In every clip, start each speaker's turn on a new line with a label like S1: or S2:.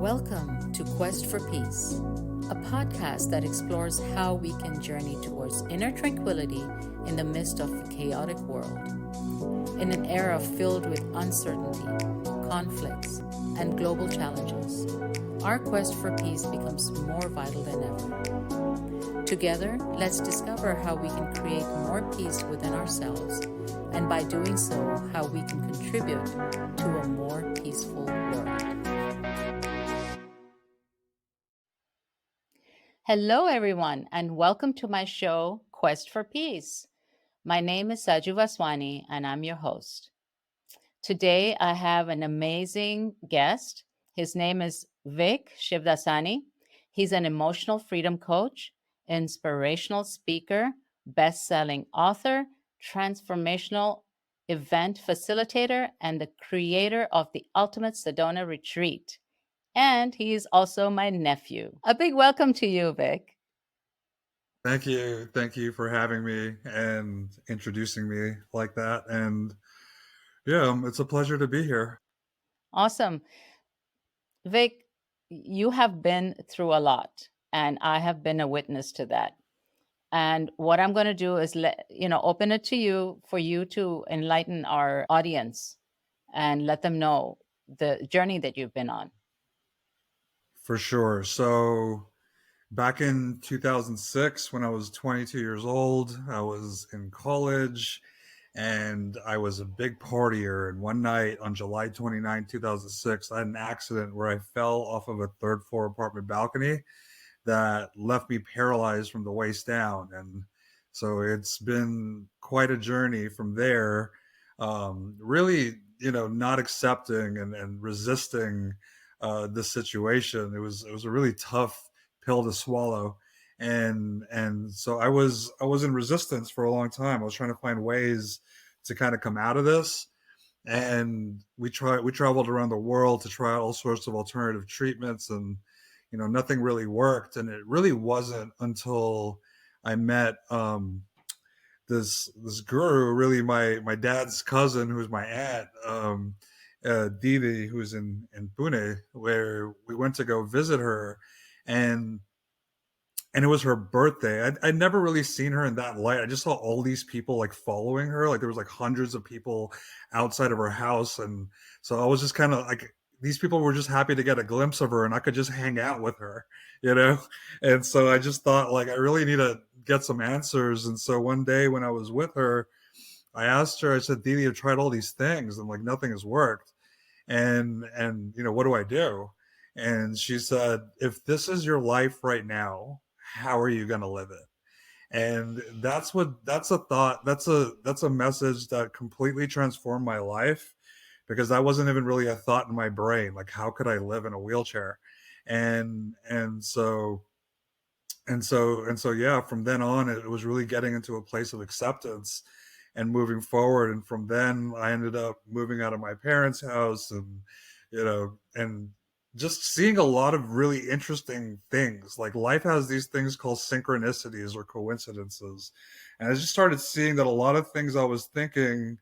S1: Welcome to Quest for Peace, a podcast that explores how we can journey towards inner tranquility in the midst of a chaotic world. In an era filled with uncertainty, conflicts, and global challenges, our quest for peace becomes more vital than ever. Together, let's discover how we can create more peace within ourselves, and by doing so, how we can contribute to a more peaceful world. Hello, everyone, and welcome to my show, Quest for Peace. My name is Saju Vaswani, and I'm your host. Today, I have an amazing guest. His name is Vik Shivdasani. He's an emotional freedom coach, inspirational speaker, best-selling author, transformational event facilitator, and the creator of the Ultimate Sedona Retreat. And he's also my nephew. A big welcome to you, Vik.
S2: Thank you. Thank you for having me and introducing me like that. And yeah, it's a pleasure to be here.
S1: Awesome. Vik, you have been through a lot, and I have been a witness to that. And what I'm going to do is open it to you for you to enlighten our audience and let them know the journey that you've been on.
S2: For sure. So back in 2006, when I was 22 years old, I was in college and I was a big partier. And one night on July 29, 2006, I had an accident where I fell off of a third floor apartment balcony that left me paralyzed from the waist down. And so it's been quite a journey from there. Really, not accepting and resisting this situation. It was a really tough pill to swallow. And so I was in resistance for a long time. I was trying to find ways to kind of come out of this, and we traveled around the world to try out all sorts of alternative treatments, and nothing really worked. And it really wasn't until I met this guru, really my dad's cousin, who's my aunt, Didi, who's in Pune, where we went to go visit her. And and it was her birthday. I'd never really seen her in that light. I just saw all these people like following her. Like there was like hundreds of people outside of her house. And so I was just kind of like, these people were just happy to get a glimpse of her and I could just hang out with her, you know? And so I just thought like, I really need to get some answers. And so one day when I was with her, I asked her, I said, Didi, I've tried all these things and like nothing has worked. And what do I do? And she said, if this is your life right now, how are you going to live it? And that's a thought, that's a message that completely transformed my life, because that wasn't even really a thought in my brain, like how could I live in a wheelchair? And so yeah, from then on it was really getting into a place of acceptance and moving forward. And from then I ended up moving out of my parents' house, and just seeing a lot of really interesting things. Like life has these things called synchronicities or coincidences. And I just started seeing that a lot of things I was thinking,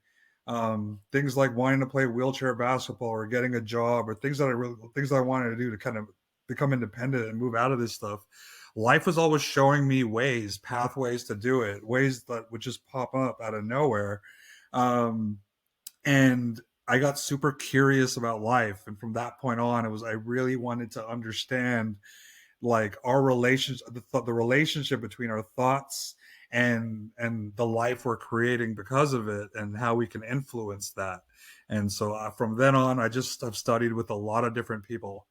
S2: things like wanting to play wheelchair basketball or getting a job, or things that I wanted to do to kind of become independent and move out of this stuff, life was always showing me pathways to do it, ways that would just pop up out of nowhere. Um, and I got super curious about life. And from that point on, I really wanted to understand like our relationship, the relationship between our thoughts and the life we're creating because of it, and how we can influence that. And so from then on, I just have studied with a lot of different people,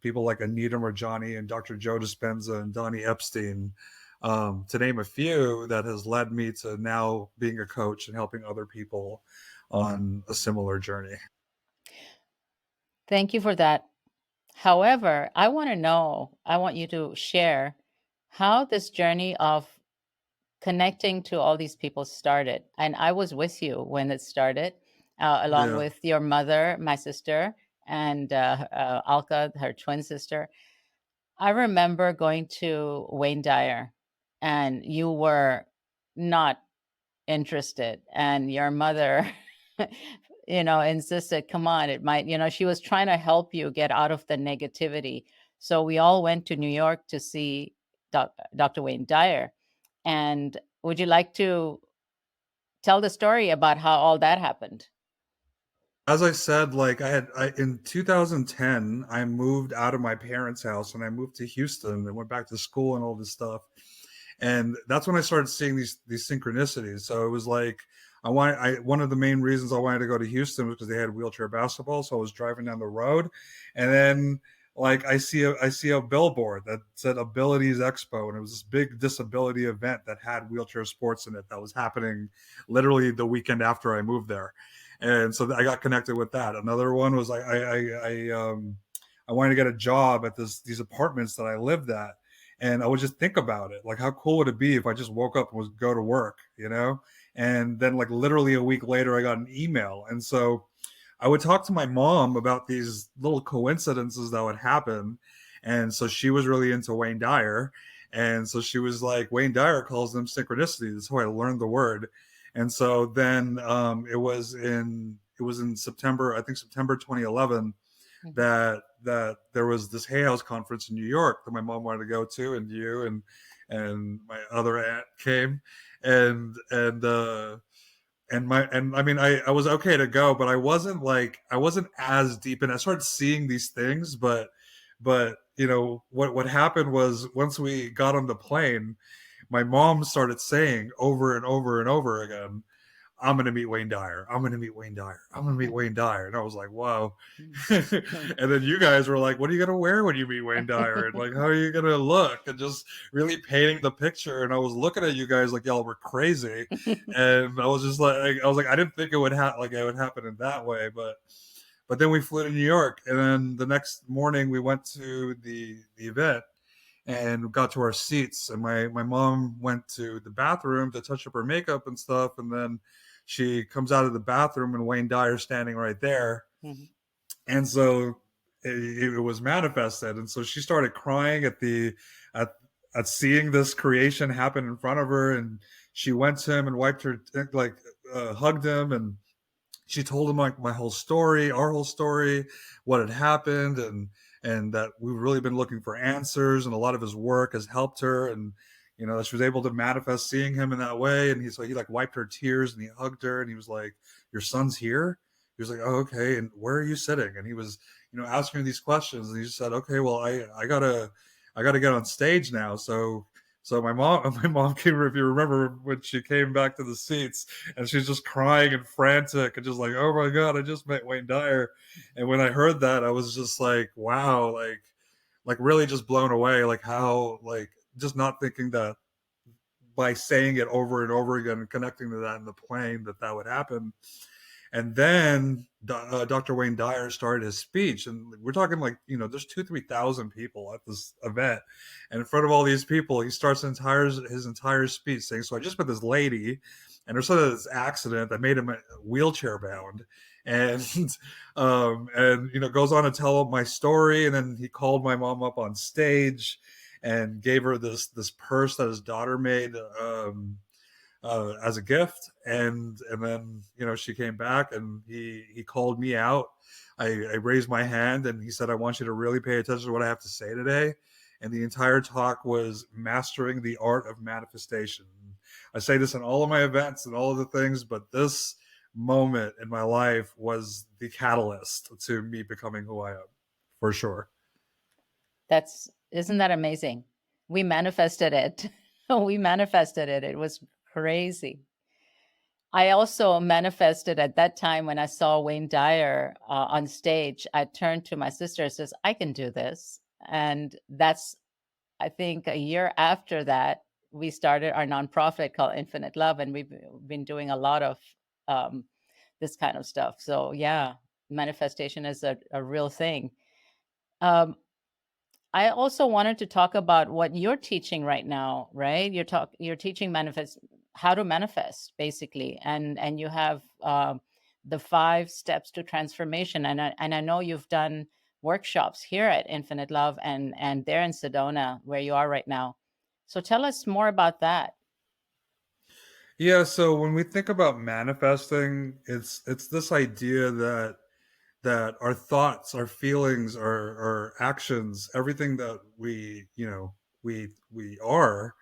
S2: people like Anita Marjani and Dr. Joe Dispenza and Donnie Epstein, to name a few, that has led me to now being a coach and helping other people on a similar journey.
S1: Thank you for that. However, I want you to share how this journey of connecting to all these people started. And I was with you when it started, along
S2: Yeah.
S1: with your mother, my sister, and Alka, her twin sister. I remember going to Wayne Dyer, and you were not interested, and your mother insisted, come on, it might, she was trying to help you get out of the negativity. So we all went to New York to see Dr. Wayne Dyer. And would you like to tell the story about how all that happened?
S2: As I said, like in 2010, I moved out of my parents' house and I moved to Houston and went back to school and all this stuff. And that's when I started seeing these synchronicities. So it was like I one of the main reasons I wanted to go to Houston was because they had wheelchair basketball. So I was driving down the road, and then like I see a billboard that said Abilities Expo, and it was this big disability event that had wheelchair sports in it that was happening literally the weekend after I moved there. And so I got connected with that. Another one was I wanted to get a job at these apartments that I lived at, and I would just think about it, like how cool would it be if I just woke up and was go to work, and then like literally a week later I got an email. And so I would talk to my mom about these little coincidences that would happen. And so she was really into Wayne Dyer. And so she was like, Wayne Dyer calls them synchronicity. That's how I learned the word. And so then it was in September, I think September 2011,
S1: Mhm.
S2: that there was this Hay House conference in New York that my mom wanted to go to, and you and my other aunt came, and I mean I was okay to go, but I wasn't as deep in. I started seeing these things, but what happened was once we got on the plane, my mom started saying over and over and over again, I'm going to meet Wayne Dyer. I'm going to meet Wayne Dyer. I'm going to meet Wayne Dyer. And I was like, wow. And then you guys were like, what are you going to wear when you meet Wayne Dyer? And like, how are you going to look? And just really painting the picture. And I was looking at you guys like y'all were crazy. And I was just like, I didn't think it would it would happen in that way. But then we flew to New York. And then the next morning we went to the event and got to our seats, and my mom went to the bathroom to touch up her makeup and stuff, and then she comes out of the bathroom and Wayne Dyer's standing right there.
S1: Mhm.
S2: And so it was manifested, and so she started crying at at seeing this creation happen in front of her. And she went to him and wiped her, like hugged him, and she told him like my whole story, our whole story, what had happened, and that we've really been looking for answers, and a lot of his work has helped her. And she was able to manifest seeing him in that way. And he like wiped her tears and he hugged her and he was like, your son's here. He was like, oh, okay, and where are you sitting? And he was asking her these questions, and he just said, okay, well, I gotta get on stage now. So my mom my mom came, if you remember, when she came back to the seats, and she's just crying and frantic and just like, oh my god, I just met Wayne Dyer. And when I heard that, I was just like, wow, like really just blown away, like how, like, just not thinking that by saying it over and over again and connecting to that in the plane, that would happen. And then Dr. Wayne Dyer started his speech, and we're talking like, there's 2,000-3,000 people at this event, and in front of all these people, he starts his entire speech saying, "So I just met this lady, and there's sort of this accident that made him wheelchair bound." And and goes on to tell my story, and then he called my mom up on stage and gave her this purse that his daughter made. As a gift. And then she came back, and he called me out. I raised my hand, and he said, I want you to really pay attention to what I have to say today. And the entire talk was mastering the art of manifestation. I say this in all of my events and all of the things, but this moment in my life was the catalyst to me becoming who I am, for sure.
S1: Isn't that amazing? We manifested it. We manifested it. It was crazy. I also manifested at that time when I saw Wayne Dyer on stage. I turned to my sister and says, I can do this. And that's, I think, a year after that, we started our nonprofit called Infinite Love, and we've been doing a lot of um, this kind of stuff. So, yeah, manifestation is a real thing. Um, I also wanted to talk about what you're teaching right now, right? You're teaching how to manifest basically, and you have the 5 steps to transformation, and I know you've done workshops here at Infinite Love and there in Sedona where you are right now. So tell us more about that.
S2: Yeah, so when we think about manifesting, it's this idea that our thoughts, our feelings, our actions, everything that we are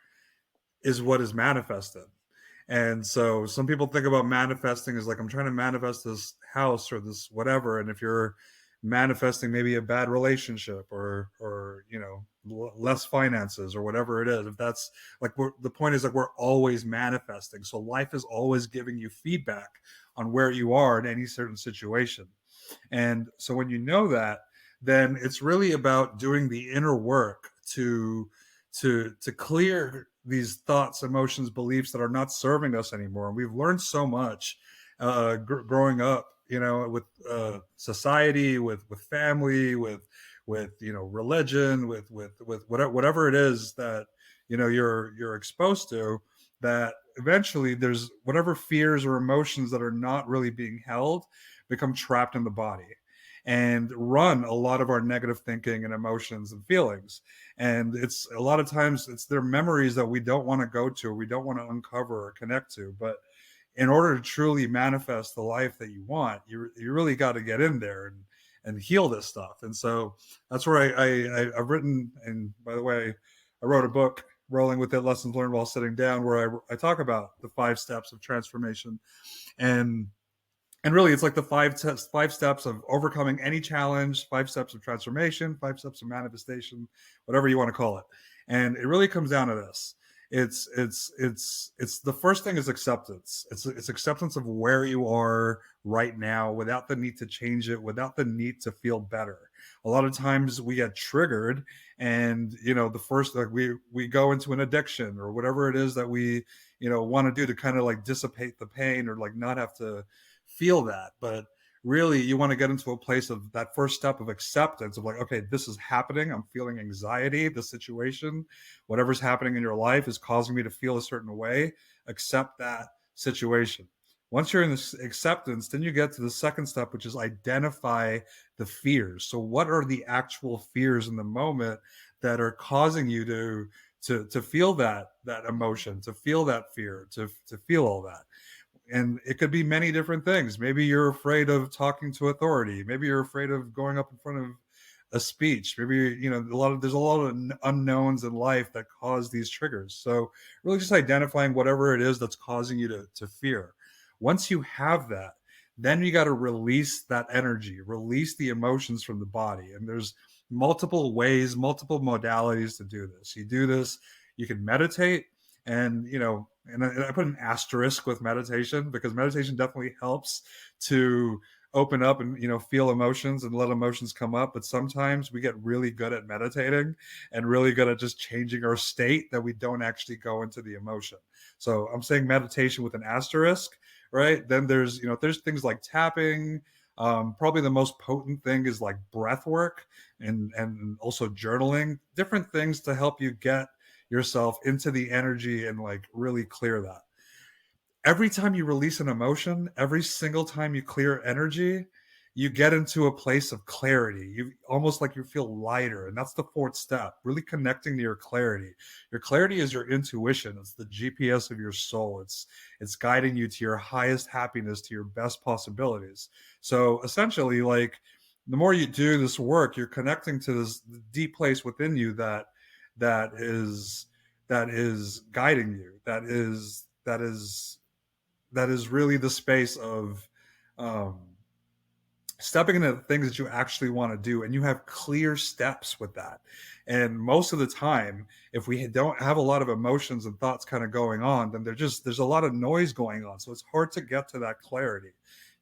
S2: is what is manifested. And so some people think about manifesting as like, I'm trying to manifest this house or this whatever. And if you're manifesting maybe a bad relationship or less finances or whatever it is, if that's like, the point is like we're always manifesting. So life is always giving you feedback on where you are in any certain situation. And so when you know that, then it's really about doing the inner work to clear these thoughts, emotions, beliefs that are not serving us anymore. And we've learned so much growing up, with society, with family, with religion, with whatever it is that you're exposed to. That eventually there's whatever fears or emotions that are not really being held become trapped in the body and run a lot of our negative thinking and emotions and feelings. And it's a lot of times it's their memories that we don't want to go to, we don't want to uncover or connect to. But in order to truly manifest the life that you want, you really got to get in there and heal this stuff. And so that's where I've written. And by the way, I wrote a book, Rolling with It: Lessons Learned While Sitting Down, where I talk about the 5 steps of transformation. And really it's like the 5 steps of overcoming any challenge, 5 steps of transformation, 5 steps of manifestation, whatever you want to call it. And it really comes down to this. It's the first thing is acceptance. It's acceptance of where you are right now without the need to change it, without the need to feel better. A lot of times we get triggered, and the first, like, we go into an addiction or whatever it is that we want to do to kind of like dissipate the pain or like not have to feel that. But really you want to get into a place of that first step of acceptance of like, okay, this is happening, I'm feeling anxiety, the situation, whatever's happening in your life is causing me to feel a certain way. Accept that situation. Once you're in this acceptance, then you get to the second step, which is identify the fears. So what are the actual fears in the moment that are causing you to feel that emotion, to feel that fear, to feel all that? And it could be many different things. Maybe you're afraid of talking to authority, maybe you're afraid of going up in front of a speech, maybe there's a lot of unknowns in life that cause these triggers. So really just identifying whatever it is that's causing you to fear. Once you have that, then you got to release that energy, release the emotions from the body. And there's multiple ways, multiple modalities to do this. You do this, you can meditate. And I put an asterisk with meditation, because meditation definitely helps to open up and feel emotions and let emotions come up. But sometimes we get really good at meditating and really good at just changing our state that we don't actually go into the emotion. So I'm saying meditation with an asterisk, right? Then there's things like tapping. Probably the most potent thing is like breath work and also journaling, different things to help you get yourself into the energy and like really clear that. Every time you release an emotion, every single time you clear energy, you get into a place of clarity. You almost like you feel lighter. And that's the fourth step, really connecting to your clarity. Your clarity is your intuition. It's the GPS of your soul. It's guiding you to your highest happiness, to your best possibilities. So essentially, like, the more you do this work, you're connecting to this deep place within you that is that is guiding you, that is really the space of um, stepping into the things that you actually want to do, and you have clear steps with that. And most of the time, if we don't have a lot of emotions and thoughts kind of going on, then there's a lot of noise going on, so it's hard to get to that clarity.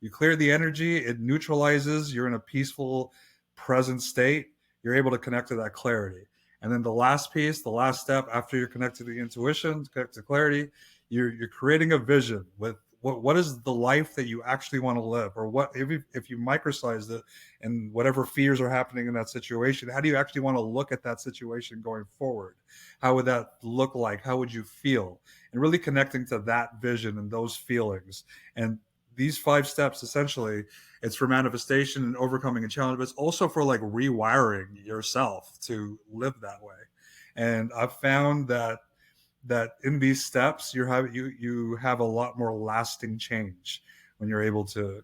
S2: You clear the energy, it neutralizes, you're in a peaceful present state, you're able to connect to that clarity. And then the last piece, the last step after you're connected to the intuition, connected to clarity, you're creating a vision with what is the life that you actually want to live, or what if you microsize it and whatever fears are happening in that situation, how do you actually want to look at that situation going forward? How would that look like? How would you feel? And really connecting to that vision and those feelings. And these 5 steps, essentially, it's for manifestation and overcoming a challenge, but it's also for like rewiring yourself to live that way. And I've found that that in these steps you have a lot more lasting change when you're able to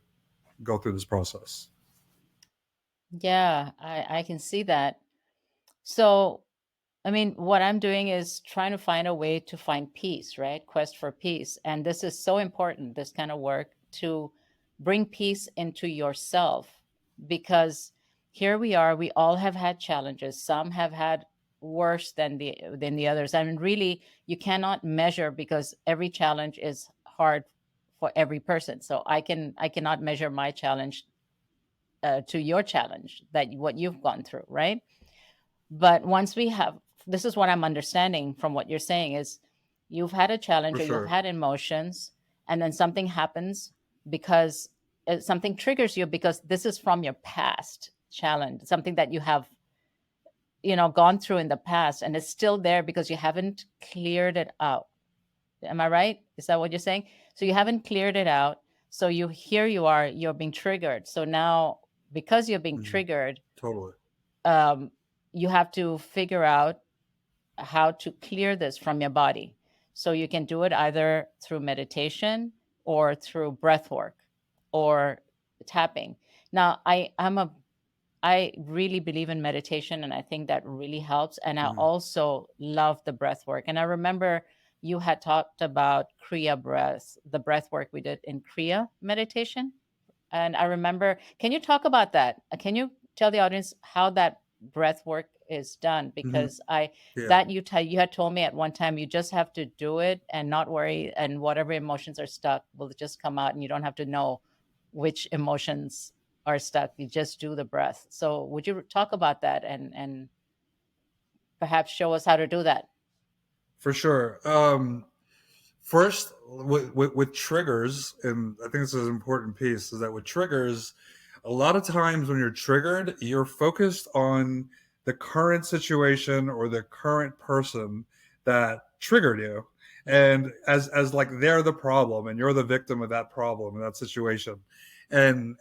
S2: go through this process.
S1: Yeah, I can see that. So, I mean, what I'm doing is trying to find a way to find peace, right? Quest for peace. And this is so important, this kind of work, to bring peace into yourself, because here we are, we all have had challenges. Some have had worse than the others. I mean, really, you cannot measure, because every challenge is hard for every person. So I cannot measure my challenge to your challenge, that what you've gone through, right? But once we have, this is what I'm understanding from what you're saying is, you've had a challenge
S2: For
S1: or you've
S2: sure.
S1: had emotions, and then something happens because something triggers you, because this is from your past challenge, something that you have, gone through in the past, and it's still there because you haven't cleared it out. Am I right? Is that what you're saying? So you haven't cleared it out. So you're being triggered. So now, because you're being
S2: Mhm.
S1: triggered,
S2: Totally.
S1: um, you have to figure out how to clear this from your body. So you can do it either through meditation or through breath work or tapping. Now, I really believe in meditation, and I think that really helps. And I
S2: Mhm.
S1: also love the breath work. And I remember you had talked about Kriya breath, the breath work we did in Kriya meditation. And I remember, can you talk about that? Can you tell the audience how that breath work is done?
S2: Mhm.
S1: Because
S2: Yeah,
S1: that you had told me at one time, you just have to do it and not worry, and whatever emotions are stuck will just come out, and you don't have to know which emotions are stuck. You just do the breath. So would you talk about that, and perhaps show us how to do that?
S2: for sure. First, with triggers, and I think this is an important piece, is that with triggers, a lot of times when you're triggered, you're focused on the current situation or the current person that triggered you. And as like they're the problem and you're the victim of that problem and that situation. And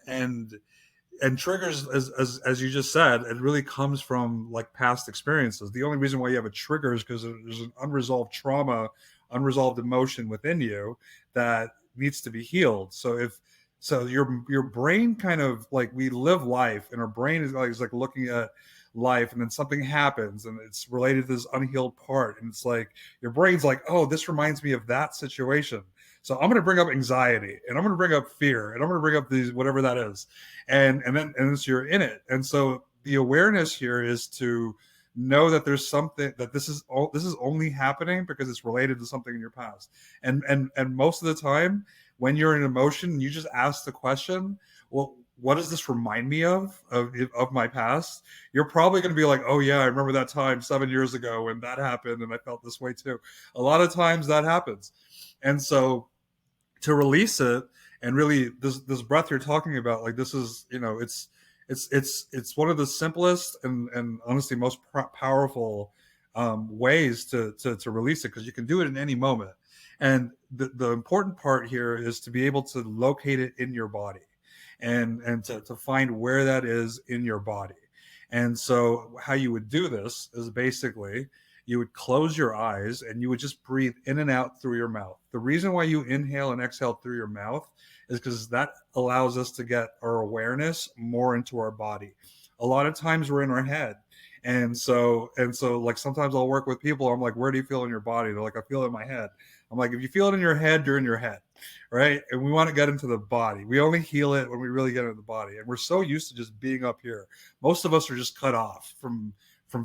S2: triggers, as you just said, it really comes from like past experiences. The only reason why you have a trigger is because there's an unresolved trauma, unresolved emotion within you that needs to be healed. So your brain kind of like, we live life and our brain is like looking at life, and then something happens and it's related to this unhealed part, and it's like your brain's like, oh, this reminds me of that situation, so I'm going to bring up anxiety and I'm going to bring up fear and I'm going to bring up these, whatever that is. And so you're in it. And so the awareness here is to know that there's something, that this is only happening because it's related to something in your past. And most of the time when you're in emotion, you just ask the question, well, what does this remind me of my past? You're probably going to be like, oh yeah, I remember that time 7 years ago when that happened and I felt this way too. A lot of times that happens. And so to release it, and really this breath you're talking about, like, this is, it's one of the simplest and honestly most powerful ways to release it, because you can do it in any moment. And the important part here is to be able to locate it in your body, and to find where that is in your body. And so how you would do this is basically you would close your eyes and you would just breathe in and out through your mouth. The reason why you inhale and exhale through your mouth is because that allows us to get our awareness more into our body. A lot of times we're in our head. And so like sometimes I'll work with people, I'm like, where do you feel in your body? They're like, I feel it in my head. I'm like, if you feel it in your head, you're in your head, right? And we want to get into the body. We only heal it when we really get into the body. And we're so used to just being up here. Most of us are just cut off from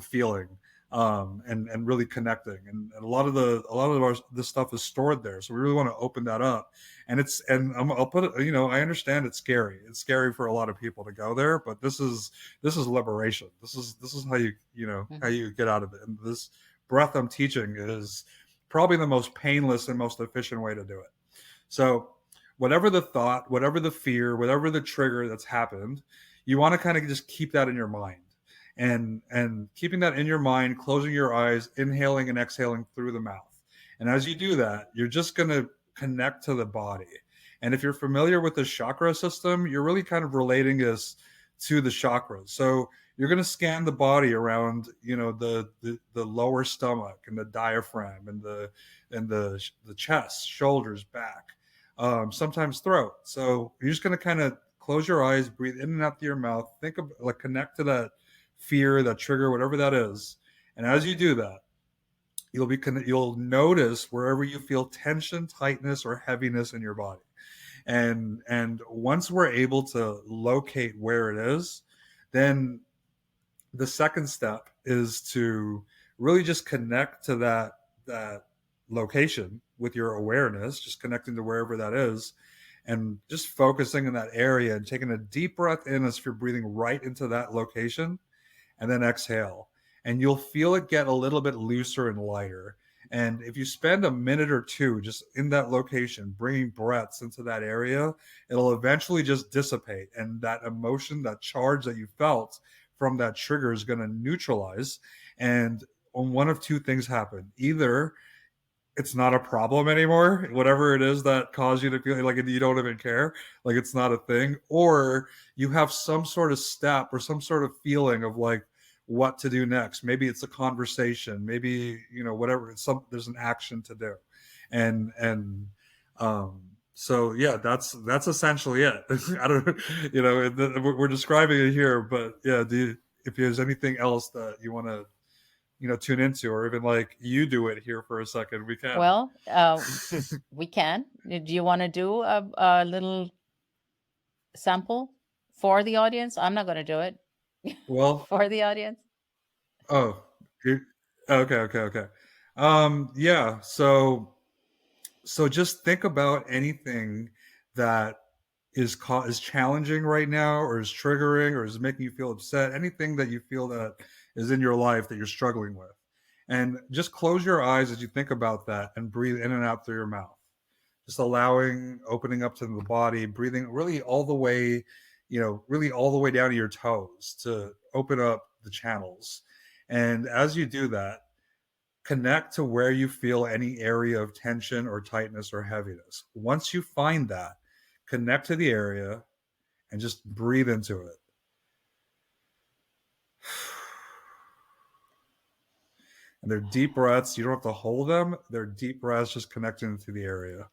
S2: feeling, and really connecting. And a lot of our this stuff is stored there. So we really want to open that up. I'll put it. I understand it's scary. It's scary for a lot of people to go there, but this is liberation. This is how how
S1: Mhm.
S2: you get out of it. And this breath I'm teaching is probably the most painless and most efficient way to do it. So whatever the thought, whatever the fear, whatever the trigger that's happened, you want to kind of just keep that in your mind. And keeping that in your mind, closing your eyes, inhaling and exhaling through the mouth. And as you do that, you're just going to connect to the body. And if you're familiar with the chakra system, you're really kind of relating this to the chakras. So you're going to scan the body around, the lower stomach and the diaphragm and the chest, shoulders, back, sometimes throat. So you're just going to kind of close your eyes, breathe in and out through your mouth, think of, like, connect to that fear, that trigger, whatever that is. And as you do that, you'll notice wherever you feel tension, tightness, or heaviness in your body. And once we're able to locate where it is, then the second step is to really just connect to that location with your awareness, just connecting to wherever that is, and just focusing in that area and taking a deep breath in as if you're breathing right into that location, and then exhale. And you'll feel it get a little bit looser and lighter. And if you spend a minute or two just in that location, bringing breaths into that area, it'll eventually just dissipate. And that emotion, that charge that you felt from that trigger is going to neutralize. And one of two things happen. Either it's not a problem anymore, whatever it is that caused you to feel like you don't even care, like it's not a thing, or you have some sort of step or some sort of feeling of like what to do next. Maybe it's a conversation, maybe, whatever, there's an action to do. And so yeah, that's essentially it. I don't, we're describing it here, but yeah, if there's anything else that you want to, tune into, or even like you do it here for a second, we can.
S1: Well, we can. Do you want to do a little sample for the audience? I'm not going to do it
S2: Well,
S1: for the audience.
S2: oh, okay. Yeah. So just think about anything that is challenging right now, or is triggering, or is making you feel upset. Anything that you feel that is in your life that you're struggling with, and just close your eyes as you think about that, and breathe in and out through your mouth. Just opening up to the body, breathing really all the way, really all the way down to your toes to open up the channels. And as you do that, connect to where you feel any area of tension or tightness or heaviness. Once you find that, connect to the area and just breathe into it. And they're deep breaths. You don't have to hold them. They're deep breaths, just connecting to the area.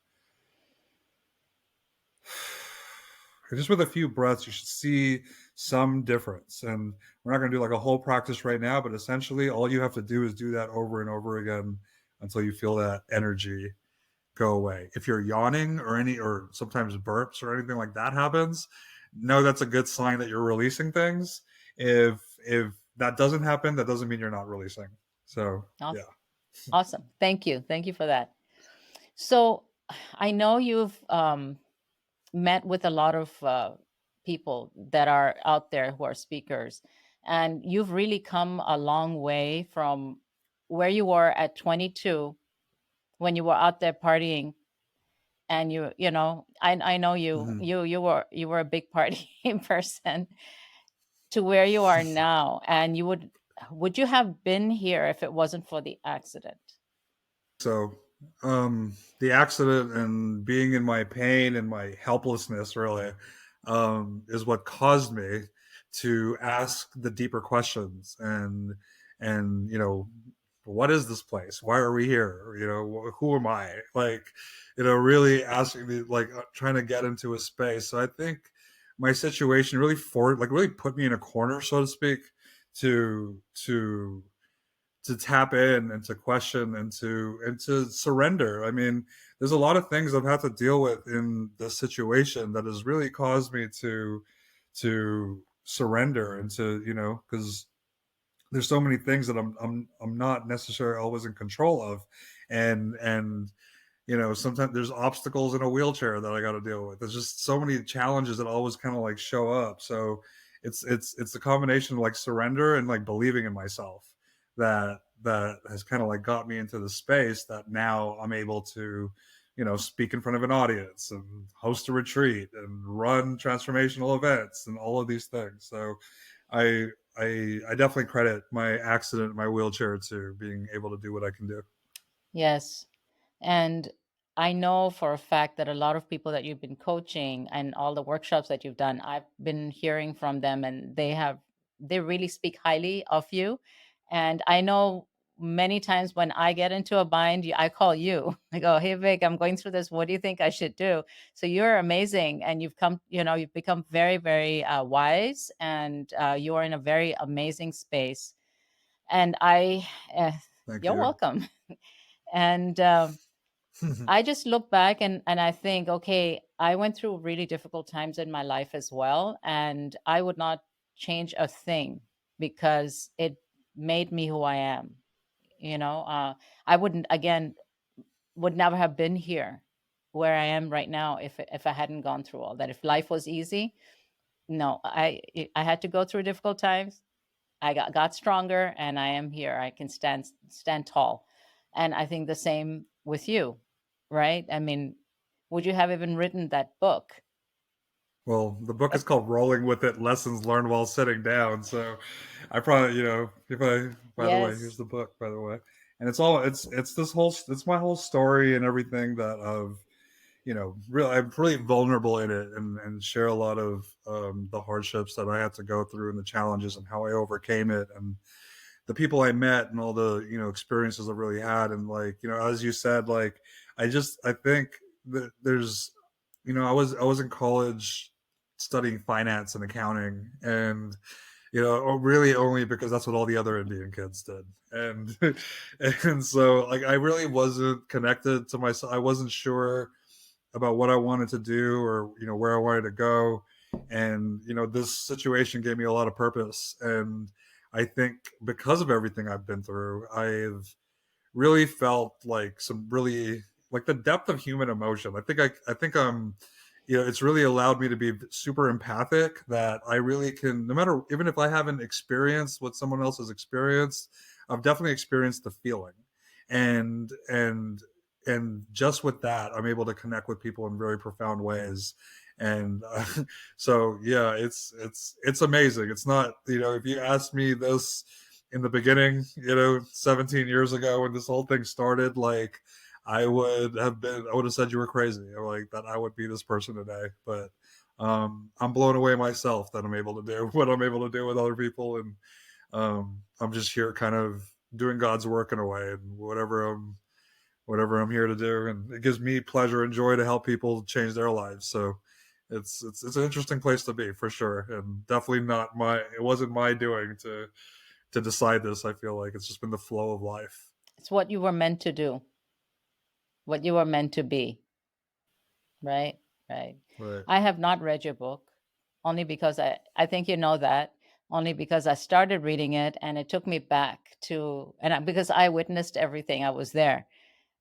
S2: And just with a few breaths, you should see some difference. And we're not going to do like a whole practice right now, but essentially all you have to do is do that over and over again until you feel that energy go away. If you're yawning or sometimes burps or anything like that happens, no, that's a good sign that you're releasing things. If that doesn't happen, that doesn't mean you're not releasing. So
S1: Awesome.
S2: yeah.
S1: Awesome. Thank you. Thank you for that. So I know you've met with a lot of people that are out there who are speakers, and you've really come a long way from where you were at 22 when you were out there partying. And I know you
S2: Mhm.
S1: you were a big party person, to where you are now. And would you have been here if it wasn't for the accident?
S2: So the accident and being in my pain and my helplessness really is what caused me to ask the deeper questions, and what is this place, why are we here, who am I, like, really asking me, like, trying to get into a space. So I think my situation really put me in a corner, so to speak, to to tap in and to question and to surrender. I mean, there's a lot of things I've had to deal with in this situation that has really caused me to surrender, and to, because there's so many things that I'm not necessarily always in control of, and sometimes there's obstacles in a wheelchair that I got to deal with. There's just so many challenges that always kind of like show up. So it's a combination of like surrender and like believing in myself that has kind of like got me into the space that now I'm able to, speak in front of an audience and host a retreat and run transformational events and all of these things. So I I definitely credit my accident, my wheelchair, to being able to do what I can do.
S1: Yes. And I know for a fact that a lot of people that you've been coaching and all the workshops that you've done, I've been hearing from them, and they have they really speak highly of you. And I know many times when I get into a bind, I call you. I go, "Hey Vic, I'm going through this. What do you think I should do?" So you're amazing, and you've become very, very wise, and you are in a very amazing space. And
S2: Thank
S1: you're
S2: you.
S1: welcome. And I just look back and I think, okay, I went through really difficult times in my life as well. And I would not change a thing because it made me who I am. I wouldn't, again, would never have been here where I am right now if I hadn't gone through all that. If life was easy, no, I had to go through difficult times. I got stronger, and I am here. I can stand tall. And I think the same with you, right? I mean, would you have even written that book?
S2: Well, the book is called Rolling with It: Lessons Learned While Sitting Down. So I probably, if I, by the way, here's
S1: Yes.
S2: the book, by the way. And it's this whole, it's my whole story and everything that I've, really, I'm pretty vulnerable in it, and share a lot of the hardships that I had to go through and the challenges and how I overcame it, and the people I met and all the, experiences I really had. And like, as you said, like, I think that there's, I was in college studying finance and accounting, and really only because that's what all the other Indian kids did. And and so like I really wasn't connected to myself. I wasn't sure about what I wanted to do, or where I wanted to go. And this situation gave me a lot of purpose. And I think because of everything I've been through, I've really felt like some really, like, the depth of human emotion. I think I'm, it's really allowed me to be super empathic, that I really can, no matter, even if I haven't experienced what someone else has experienced, I've definitely experienced the feeling. And and and just with that, I'm able to connect with people in very profound ways. And so yeah, it's amazing. It's not, if you asked me this in the beginning, 17 years ago when this whole thing started, like, I would have said you were crazy, or like that I would be this person today. But I'm blown away myself that I'm able to do what I'm able to do with other people. And I'm just here kind of doing God's work in a way, and whatever I'm here to do. And it gives me pleasure and joy to help people change their lives. So it's an interesting place to be, for sure. And definitely not my, it wasn't my doing to decide this. I feel like it's just been the flow of life.
S1: It's what you were meant to do, what you were meant to be, right? Right.
S2: Right.
S1: I have not read your book, only because I think you know that, only because I started reading it and it took me back to, because I witnessed everything. I was there,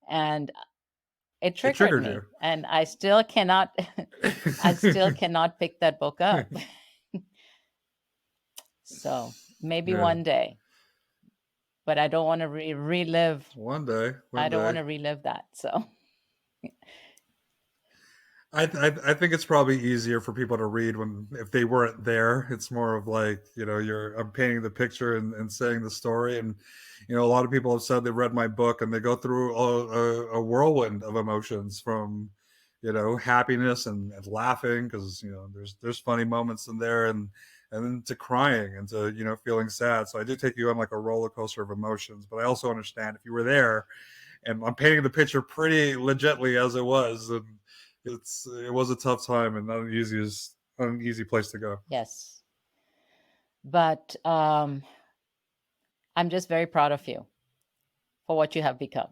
S1: and it
S2: It
S1: triggered
S2: triggered you.
S1: me, and I still cannot I still cannot pick that book up. So maybe
S2: Yeah.
S1: one day, but I don't want to relive.
S2: One day,
S1: I
S2: one
S1: don't want
S2: day.
S1: to relive that. So
S2: I think it's probably easier for people to read when, if they weren't there. It's more of like, I'm painting the picture and saying the story. And a lot of people have said they've read my book and they go through a whirlwind of emotions, from happiness and laughing, because there's funny moments in there, and then to crying, and to feeling sad. So I do take you on like a roller coaster of emotions. But I also understand if you were there, and I'm painting the picture pretty legitly as it was. And it was a tough time, and not an easy place to go.
S1: yes, but I'm just very proud of you for what you have become.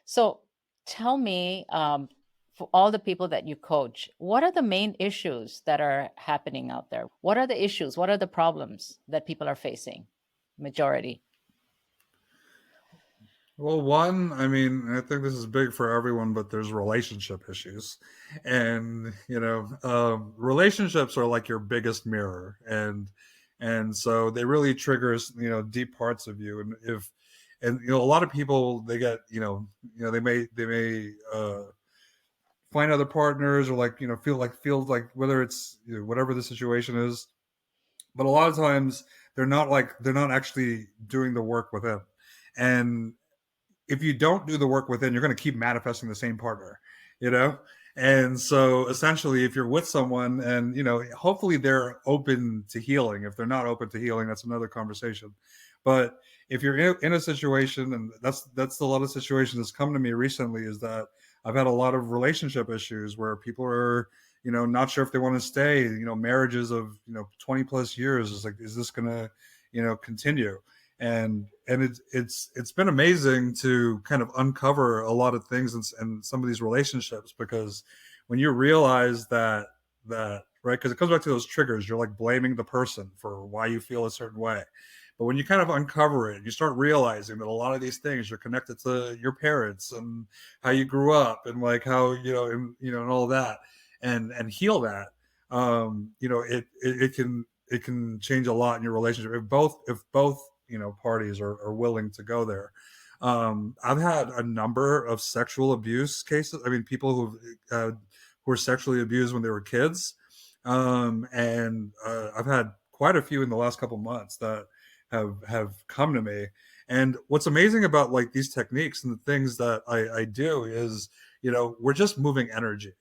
S1: So tell me, for all the people that you coach, what are the main issues that are happening out there? What are the issues? What are the problems that people are facing? Majority.
S2: Well, one, I mean, I think this is big for everyone, but there's relationship issues. And relationships are like your biggest mirror. And so they really triggers deep parts of you. And if and a lot of people, they get, they may find other partners, or like, feel like whether it's, whatever the situation is. But a lot of times they're not actually doing the work within. And if you don't do the work within, you're going to keep manifesting the same partner, you know? And so essentially, if you're with someone and, hopefully they're open to healing. If they're not open to healing, that's another conversation. But if you're in a situation, and that's a lot of situations that's come to me recently, is that I've had a lot of relationship issues where people are, not sure if they want to stay, marriages of, 20 plus years. Is like, is this gonna, continue? And it's been amazing to kind of uncover a lot of things in some of these relationships, because when you realize that right, because it comes back to those triggers, you're like blaming the person for why you feel a certain way. But when you kind of uncover it, you start realizing that a lot of these things are connected to your parents and how you grew up, and like how, and all that, and heal that. It can change a lot in your relationship if both parties are willing to go there. I've had a number of sexual abuse cases. I mean, people who were sexually abused when they were kids, and I've had quite a few in the last couple months that have come to me. And what's amazing about like these techniques and the things that I do is, we're just moving energy.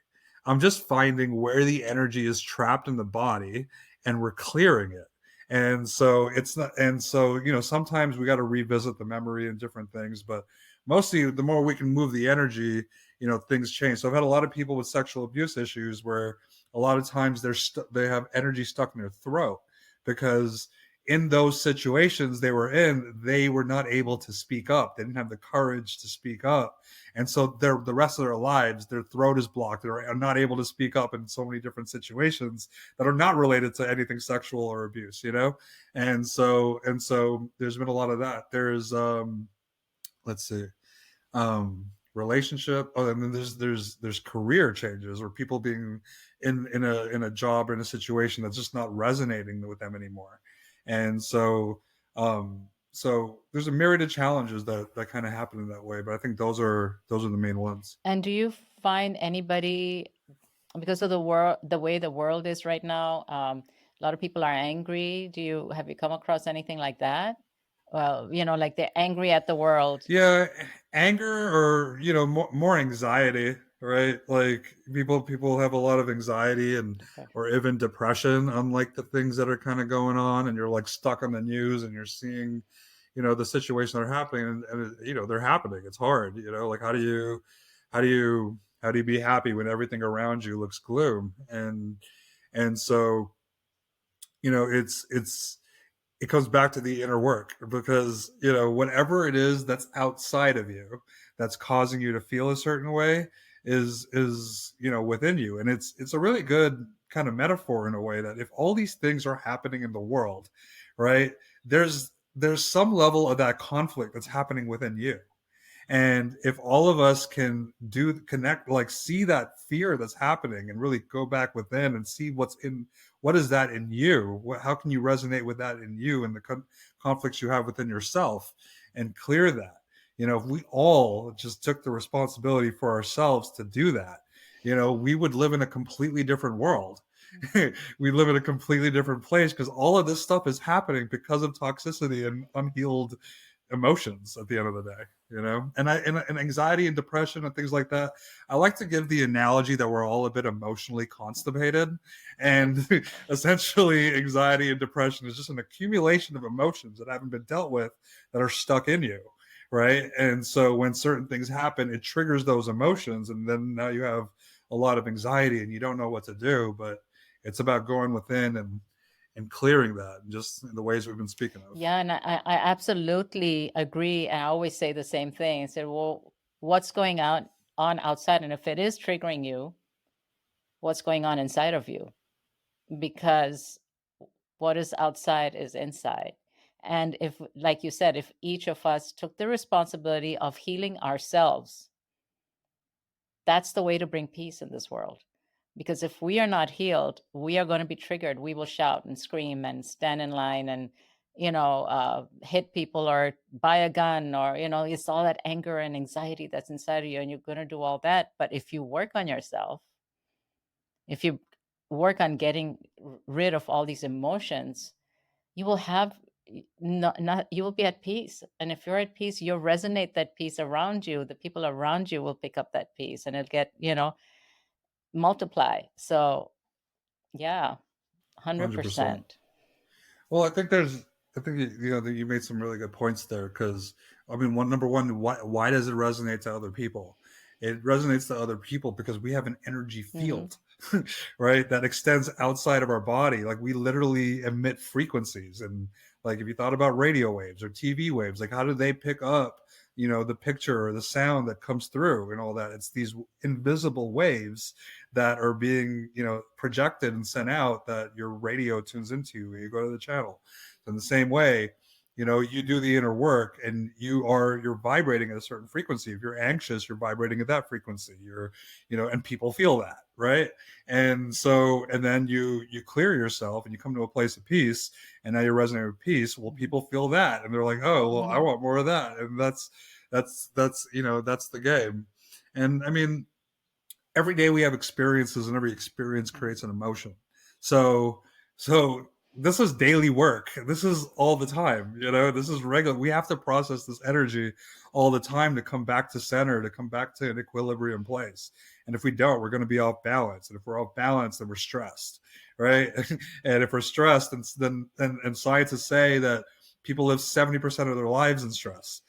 S2: I'm just finding where the energy is trapped in the body, and we're clearing it. And so it's not, and so, sometimes we got to revisit the memory and different things, but mostly the more we can move the energy, things change. So I've had a lot of people with sexual abuse issues where a lot of times they have energy stuck in their throat, because in those situations they were not able to speak up. They didn't have the courage to speak up. And so the rest of their lives, their throat is blocked. They're not able to speak up in so many different situations that are not related to anything sexual or abuse, and so there's been a lot of that. There's let's see, relationship. Oh, and then there's career changes, or people being in a job or in a situation that's just not resonating with them anymore. And so there's a myriad of challenges that kind of happen in that way, but I think those are the main ones.
S1: And do you find anybody, because of the way the world is right now, a lot of people are angry. Have you come across anything like that? Well, like they're angry at the world.
S2: Yeah, anger, or more anxiety, right? Like people have a lot of anxiety, and
S1: Okay.
S2: or even depression, unlike the things that are kind of going on, and you're like stuck on the news and you're seeing, the situations that are happening, and they're happening. It's hard, like how do you be happy when everything around you looks gloom? And so, it comes back to the inner work, because whatever it is that's outside of you that's causing you to feel a certain way is within you. And it's a really good kind of metaphor, in a way, that if all these things are happening in the world, right, there's some level of that conflict that's happening within you. And if all of us can connect, like see that fear that's happening, and really go back within and see what is that in you? How can you resonate with that in you, and the conflicts you have within yourself, and clear that? If we all just took the responsibility for ourselves to do that, we would live in a completely different world. We live in a completely different place, because all of this stuff is happening because of toxicity and unhealed emotions at the end of the day. And anxiety and depression and things like that, I like to give the analogy that we're all a bit emotionally constipated, and essentially anxiety and depression is just an accumulation of emotions that haven't been dealt with, that are stuck in you, right? And so when certain things happen, it triggers those emotions, and then now you have a lot of anxiety and you don't know what to do. But it's about going within and clearing that, just in the ways we've been speaking of.
S1: Yeah, and I absolutely agree. And I always say the same thing. I said, well, what's going on outside? And if it is triggering you, what's going on inside of you? Because what is outside is inside. And if, like you said, if each of us took the responsibility of healing ourselves, that's the way to bring peace in this world. Because if we are not healed, we are going to be triggered. We will shout and scream and stand in line and, hit people or buy a gun, or, it's all that anger and anxiety that's inside of you. And you're going to do all that. But if you work on yourself, if you work on getting rid of all these emotions, you will have not you will be at peace. And if you're at peace, you'll resonate that peace around you. The people around you will pick up that peace, and it'll get, multiply. So yeah,
S2: 100%.
S1: 100%.
S2: Well, I think you know that you made some really good points there because I mean, number one, why does it resonate to other people? It resonates to other people because we have an energy
S1: Mm-hmm.
S2: field, right? That extends outside of our body. Like we literally emit frequencies, and like if you thought about radio waves or TV waves, like how do they pick up, you know, the picture or the sound that comes through and all that? It's these invisible waves that are being, you know, projected and sent out that your radio tunes into when you go to the channel. So in the same way, you know, you do the inner work and you're vibrating at a certain frequency. If you're anxious, you're vibrating at that frequency. You're, you know, and people feel that, right? And so, and then you clear yourself and you come to a place of peace, and now you're resonating with peace. Well, people feel that and they're like, oh well, I
S1: Mm-hmm.
S2: want more of that. And that's you know, that's the game. And I mean, every day we have experiences, and every experience creates an emotion. So so this is daily work. This is all the time, you know, this is regular. We have to process this energy all the time to come back to center, to come back to an equilibrium place. And if we don't, we're going to be off balance. And if we're off balance, then we're stressed, right? And if we're stressed, and scientists say that people live 70% of their lives in stress.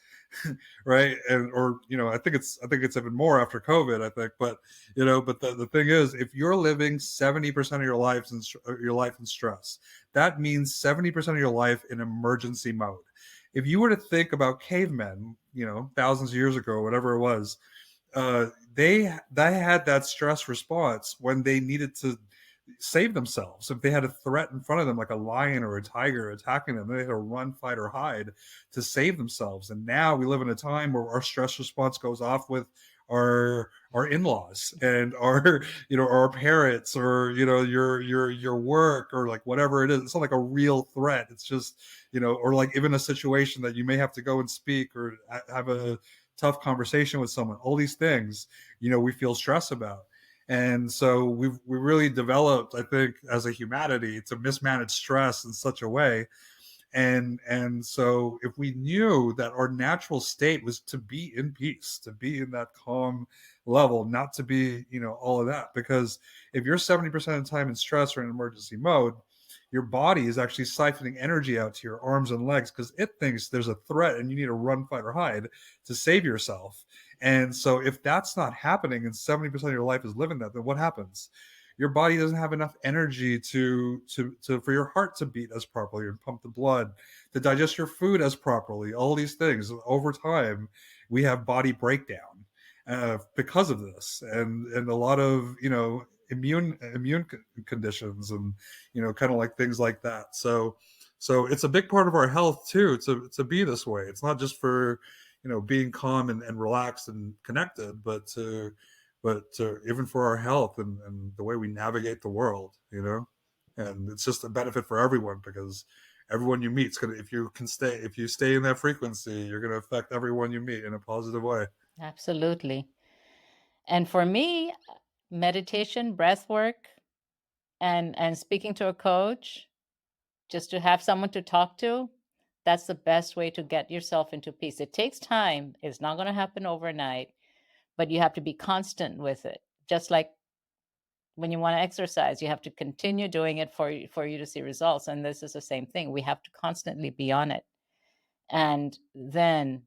S2: Right. And or you know, I think it's even more after COVID, I think. But you know, but the thing is, if you're living 70% of your life in stress, that means 70% of your life in emergency mode. If you were to think about cavemen, you know, thousands of years ago, whatever it was, they had that stress response when they needed to save themselves. If they had a threat in front of them, like a lion or a tiger attacking them, they had to run, fight, or hide to save themselves. And now we live in a time where our stress response goes off with our in-laws and our, you know, our parents, or you know, your work, or like whatever it is. It's not like a real threat. It's just, you know, or like even a situation that you may have to go and speak or have a tough conversation with someone. All these things, you know, we feel stress about. And so we really developed, I think, as a humanity, to mismanage stress in such a way. And so if we knew that our natural state was to be in peace, to be in that calm level, not to be, you know, all of that. Because if you're 70% of the time in stress or in emergency mode, your body is actually siphoning energy out to your arms and legs because it thinks there's a threat and you need to run, fight, or hide to save yourself. And so if that's not happening and 70% of your life is living that, then what happens? Your body doesn't have enough energy to for your heart to beat as properly and pump the blood, to digest your food as properly. All these things over time, we have body breakdown because of this, and a lot of, you know, immune conditions, and you know, kind of like things like that. So it's a big part of our health too, to be this way. It's not just for, you know, being calm and relaxed and connected, but even for our health and the way we navigate the world, you know. And it's just a benefit for everyone because everyone you meet is gonna, if you stay in that frequency, you're gonna affect everyone you meet in a positive way.
S1: Absolutely. And for me, meditation, breath work, and speaking to a coach, just to have someone to talk to, that's the best way to get yourself into peace. It takes time. It's not going to happen overnight, but you have to be constant with it. Just like when you want to exercise, you have to continue doing it for you to see results. And this is the same thing. We have to constantly be on it. And then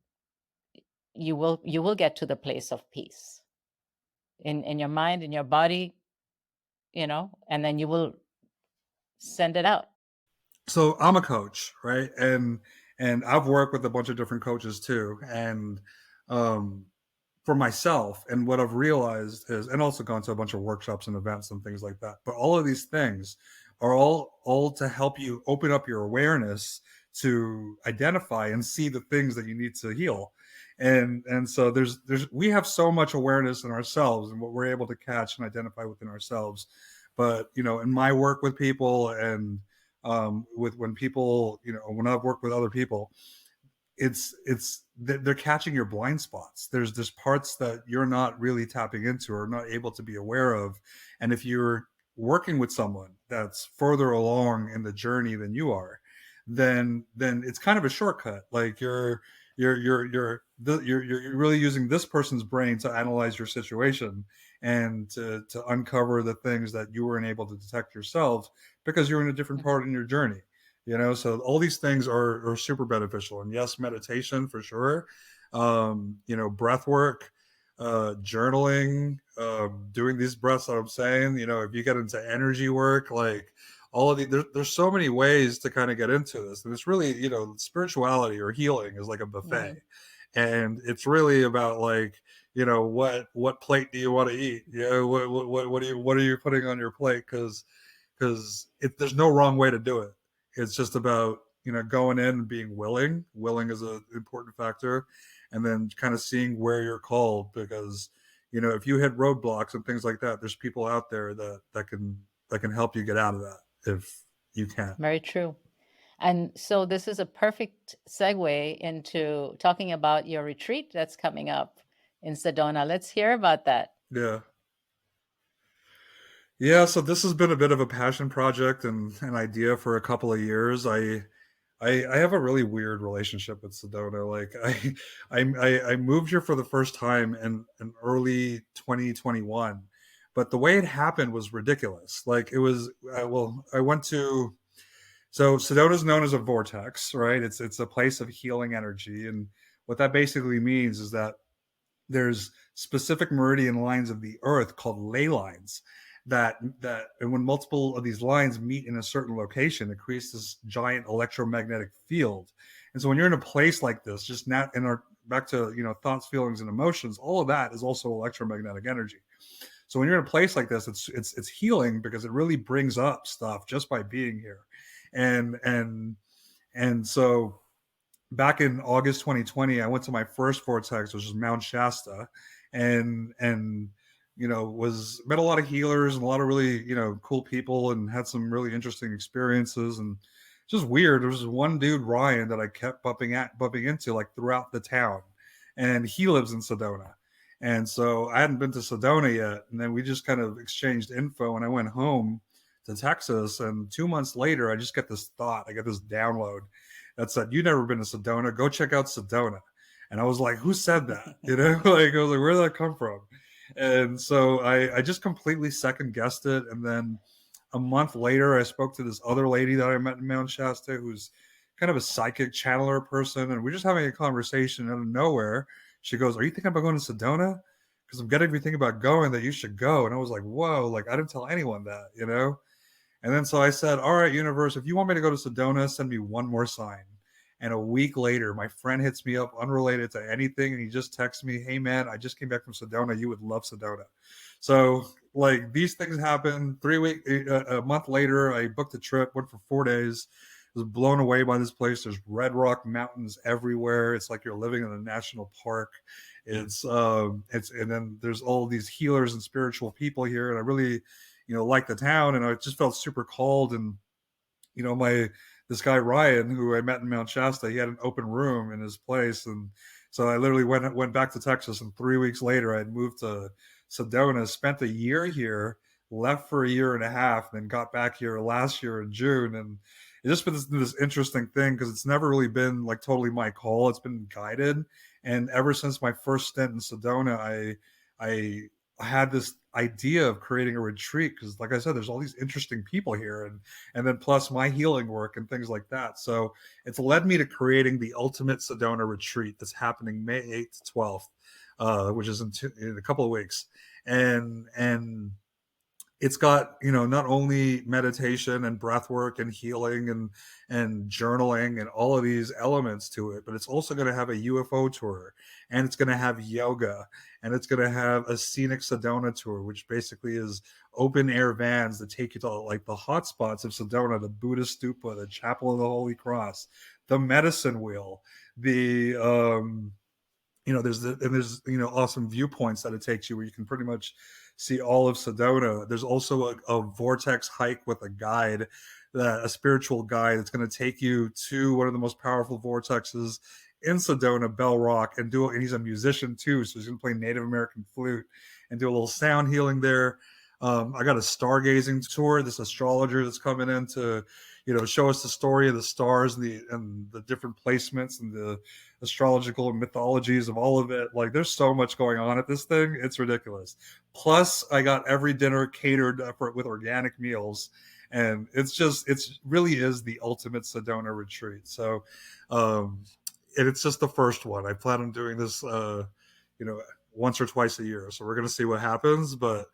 S1: you will get to the place of peace in your mind, in your body, and then you will send it out.
S2: So I'm a coach, right? And I've worked with a bunch of different coaches too. And um for myself, and what I've realized is, and also gone to a bunch of workshops and events and things like that, but all of these things are all to help you open up your awareness to identify and see the things that you need to heal. And so there's we have so much awareness in ourselves and what we're able to catch and identify within ourselves. But you know, in my work with people, and with when people, you know, when I've worked with other people, it's they're catching your blind spots. There's parts that you're not really tapping into or not able to be aware of. And if you're working with someone that's further along in the journey than you are, then it's kind of a shortcut. Like you're really using this person's brain to analyze your situation, and to uncover the things that you weren't able to detect yourself because you're in a different part in your journey. So all these things are super beneficial. And yes, meditation for sure. Breath work, journaling, doing these breaths that I'm saying. If you get into energy work, like all of there's so many ways to kind of get into this, and it's really, spirituality or healing is like a buffet,
S1: Mhm.
S2: and it's really about like, what plate do you want to eat? What are you putting on your plate? Because there's no wrong way to do it. It's just about going in and being willing. Willing is an important factor, and then kind of seeing where you're called. Because if you hit roadblocks and things like that, there's people out there that can help you get out of that if you can.
S1: Very true. And so this is a perfect segue into talking about your retreat that's coming up in Sedona. Let's hear about that.
S2: Yeah. Yeah, so this has been a bit of a passion project and an idea for a couple of years. I have a really weird relationship with Sedona. Like I moved here for the first time in early 2021, but the way it happened was ridiculous. Like it was well, I went to so Sedona is known as a vortex, right? It's a place of healing energy, and what that basically means is that there's specific meridian lines of the earth called ley lines that and when multiple of these lines meet in a certain location, it creates this giant electromagnetic field. And so when you're in a place like this, just not in our back to thoughts, feelings, and emotions, all of that is also electromagnetic energy. So when you're in a place like this, it's healing because it really brings up stuff just by being here. And and and so back in August 2020, I went to my first vortex, which was Mount Shasta, and was met a lot of healers and a lot of really cool people, and had some really interesting experiences. And just weird. There was one dude, Ryan, that I kept bumping into like throughout the town, and he lives in Sedona. And so I hadn't been to Sedona yet, and then we just kind of exchanged info. And I went home to Texas, and 2 months later, I just get this thought. I get this download that said, "You've never been to Sedona. Go check out Sedona." And I was like, "Who said that?" Like I was like, "Where did that come from?" And so I just completely second guessed it. And then a month later, I spoke to this other lady that I met in Mount Shasta, who's kind of a psychic channeler person, and we're just having a conversation out of nowhere. She goes, "Are you thinking about going to Sedona? Because I'm getting everything about going that you should go." And I was like, "Whoa!" Like I didn't tell anyone that. And then so I said, "All right, universe, if you want me to go to Sedona, send me one more sign." And a week later, my friend hits me up, unrelated to anything, and he just texts me, "Hey man, I just came back from Sedona. You would love Sedona." So like these things happen. A month later, I booked a trip, went for 4 days. Was blown away by this place. There's red rock mountains everywhere. It's like you're living in a national park. It's and then there's all these healers and spiritual people here, and I really like the town, and I just felt super called. And my this guy Ryan, who I met in Mount Shasta, he had an open room in his place, and so I literally went back to Texas, and 3 weeks later I had moved to Sedona, spent a year here, left for a year and a half, then got back here last year in June. And it's just been this interesting thing because it's never really been like totally my call. It's been guided, and ever since my first stint in Sedona, I had this idea of creating a retreat because, like I said, there's all these interesting people here, and then plus my healing work and things like that. So it's led me to creating the ultimate Sedona retreat that's happening May 8th to 12th, which is in a couple of weeks. And it's got not only meditation and breath work and healing and journaling and all of these elements to it, but it's also going to have a UFO tour, and it's going to have yoga, and it's going to have a scenic Sedona tour, which basically is open air vans that take you to like the hot spots of Sedona: the Buddha Stupa, the Chapel of the Holy Cross, the Medicine Wheel, the there's awesome viewpoints that it takes you where you can pretty much see all of Sedona. There's also a vortex hike with a guide, a spiritual guide that's going to take you to one of the most powerful vortexes in Sedona, Bell Rock, and he's a musician too, so he's going to play Native American flute and do a little sound healing there. I got a stargazing tour. This astrologer that's coming in to, show us the story of the stars and the different placements and the astrological mythologies of all of it. Like, there's so much going on at this thing; it's ridiculous. Plus, I got every dinner catered with organic meals, and it's really is the ultimate Sedona retreat. So, and it's just the first one. I plan on doing this, once or twice a year. So we're gonna see what happens, but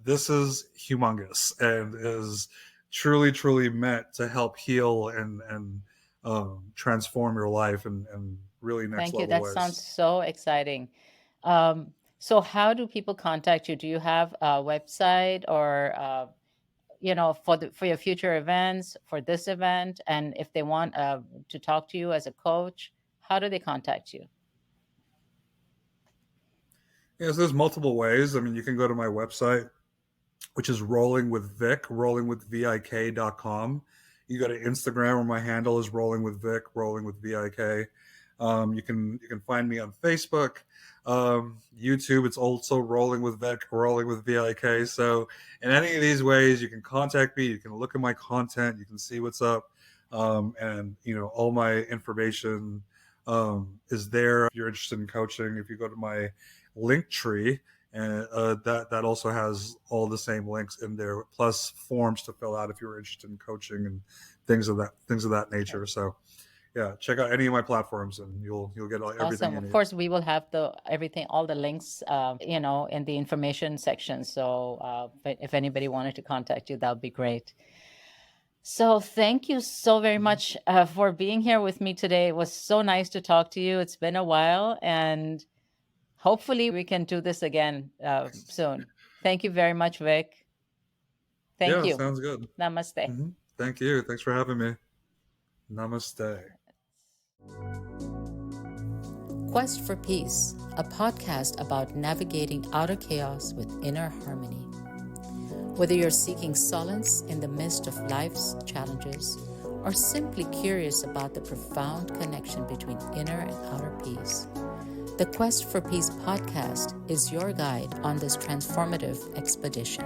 S2: this is humongous and is truly, truly meant to help heal and transform your life and really next
S1: Thank you.
S2: level
S1: That sounds
S2: ways.
S1: so exciting. So how do people contact you? Do you have a website or for your future events, for this event, and if they want to talk to you as a coach, how do they contact you?
S2: Yeah, so there's multiple ways. I mean, you can go to my website, which is rolling with Vik, rollingwithvik.com. You go to Instagram where my handle is rolling with Vik, rolling with VIK. You can find me on Facebook, YouTube. It's also rolling with Vik, rolling with VIK. So in any of these ways, you can contact me. You can look at my content. You can see what's up, and all my information is there. If you're interested in coaching, if you go to my link tree, and that also has all the same links in there, plus forms to fill out if you're interested in coaching and things of that nature. So yeah, check out any of my platforms and you'll get everything
S1: Awesome.
S2: you
S1: Of
S2: need.
S1: course, we will have everything, all the links, in the information section. So if anybody wanted to contact you, that would be great. So thank you so very much for being here with me today. It was so nice to talk to you. It's been a while, and hopefully we can do this again soon. Thank you very much, Vik. Thank
S2: Yeah,
S1: you.
S2: sounds good.
S1: Namaste.
S2: Thank you. Thanks for having me. Namaste.
S1: Quest for Peace, a podcast about navigating outer chaos with inner harmony. Whether you're seeking solace in the midst of life's challenges or simply curious about the profound connection between inner and outer peace, the Quest for Peace podcast is your guide on this transformative expedition.